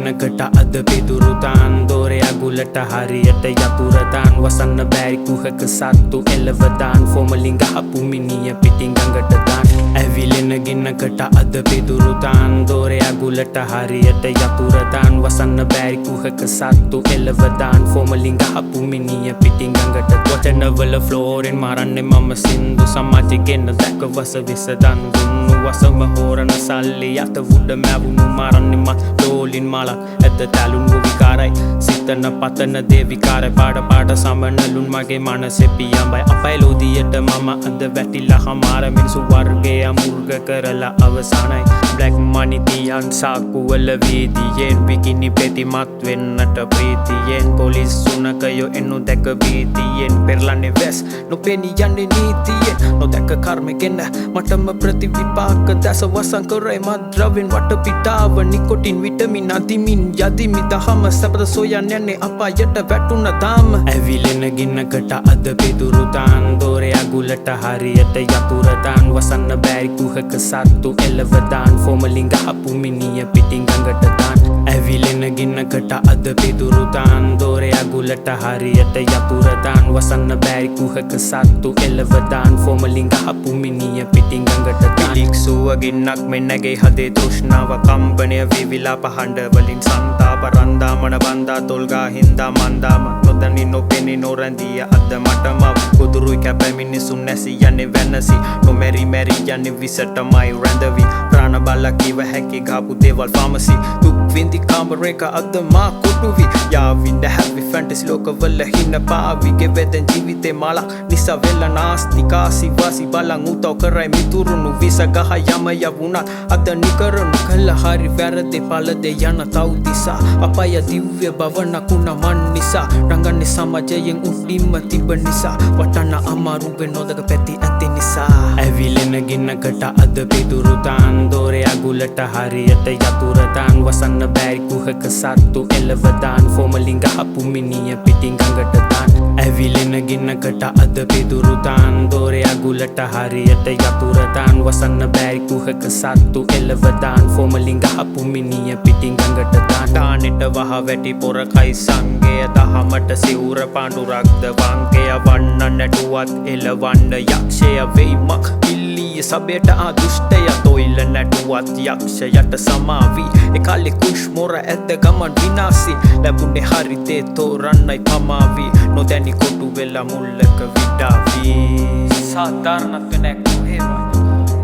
ගෙන්නකට අද පිදුරුතාන් දෝරය ගුලට හරියට යතුරදාන් වසන්න බැරි කුහක සත්තු එලවදාන් ෆෝමලින් ගහපු මිනිය පිටින් ගඟට දාන් ඇවිලෙන ගෙන්නකට අද පිදුරුතාන් දෝරය ගුලට හරියට යතුරදාන් වසන්න බැරි කුහක සත්තු එලවදාන් ෆෝමලින් ගහපු මිනිය පිටින් ගඟට වචනවල ෆ්ලෝරෙන් මරන්නේ මම සින්දු සමාජෙ ගෙන්න දැක වස විසදන් දුන්නු වසම හෝරන සල්ලි යට උඩ මැවුණු මරන්නේ මත් ලෝලින් මලක් ඇද තැලුණු විකාරයි සිතන පතන දේ විකාරයි පාට සමනලුන් මගේ මනසෙ පියඹයි අපයි ලෝදියට මම අද වැටිලා හමාර මිනිසු වර්ගය මුර්ග කරලා අවසానයි බ්ලැක් මනි තියන් සාකුවල වීදියෙන් බිකිනි පෙතිමත් වෙන්නට ප්‍රීතියෙන් පොලිස් සුනකයෝ එන්නු දැක බීතියෙන් පෙරලන්නේ වැස් නොපෙනී යන්නේ නීතියෙන් නොදැක කර්මෙගෙන මටම ප්‍රතිවිපාක දැස වසන් කරයි මද්‍රවෙන් වටපිටාව නිකොටින් විටමින් අදිමින් යදිමි දහම සැපත සොයන් යන්නේ අපායට වැටුණ තාම ඇවිලෙන ගෙන්නකට අද පිදුරුතාන් දෝරය ගුලට හරියට යතුරදාන් වසන්න බැරි කුහක සත්තු එලවදාන් ෆෝමලින් ගහපු මිනිය පිටින් ගඟට දාන් ඇවිලෙන ගෙන්නකට අද පිදුරුතාන් දෝරය ගුලට හරියට යතුරදාන් වසන්න බැරි කුහක සත්තු එලවදාන් ෆෝමලින් ගහපු මිනිය පිටින් ගඟට දාන් පිලික්සුව ගින්නක් මෙන්නගේ හදේ තෘෂ්ණාව කම්පනය විවිලා පහඬ වලින් සන්තාප රන්දා මන බන්දා තොල්ගා හින්දා මන්දාම නොදනි නොපෙනි නොරැඳිය අද මටම කුදුරුයි කැප මිනිසුන් නැසි යන්නේ වෙනසි නොමැරි මැරි යන්නේ විසටමයි රැඳවි ප්‍රාණ බල කිව හැකි ගාපු දේවල් ෆාමසි දුක් විඳි කාමරේක අද මා කොටුවි යාවින්ද හැවි ෆැන්ටසි ලෝකවල හින පාවි ගෙවෙදෙන් ජීවිතේ මාලා නිසා වෙල නාස්ති කාසි වාසි බලන් උතව කරයි මිතුරුණු විස ගහ යම යවුණත් අද නිකරණු කළ හරි වැරදි පළදේ යන තවතිසා අපය දිව්‍ය භවන කුණ මන් නිසා රංගන්නේ සමාජයෙන් උඩින්ම තිබ නිසා වටන්න අමාරු වෙ නොදක පැති ඇති නිසා ඇවිලෙන ගෙන්නකට අද පිදුරුතාන් දෝරය ගුලට හරියට යතුරදාන් වසන්න බැරි කුහක සත්තු එලවදාන් ෆෝමලින් ගහපු මිනිය පිටින් ගඟට දාන් ඇවිලෙන ගෙන්නකට අද පිදුරුතාන් දෝරය ගුලට හරියට යතුරදාන් වසන්න බැරි කුහක සත්තු එලවදාන් ෆෝමලින් ගහපු මිනිය පිටින් ගඟට දාන් දානෙට වහ වැටි පොරකයි සංගය දහමට සිවුර පාඬුරක්ද වංකය වන්න නැටුවත් එලවන්න යක්ෂය වෙයිමක් පිල්ලිය සබයට දුෂ්ටය තොයිල නැටුවත් යක්ෂයට සමාවී එකල්ලි කුෂ් මොර ඇත්ත ගමන් විනාසි ලැබුණේ හරිතේ තෝරන්නයි පමාවී නොදැනි කොටු වෙලා මුල්ලක විඩාවී සාධාරණත්ව නැ කොහෙවත්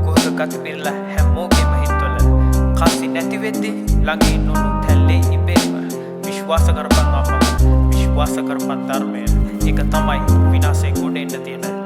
කොහකත් පිරලා හැමෝගෙම හිතවල කසි නැති වෙද්දි ළඟින් නොනු තැල්ලේ ඉබේම විශ්වාස කරපන් අප විශ්වාස කරපන් ධර්මය ඒක තමයි විනාශේ ගොඩ එන්න තියෙන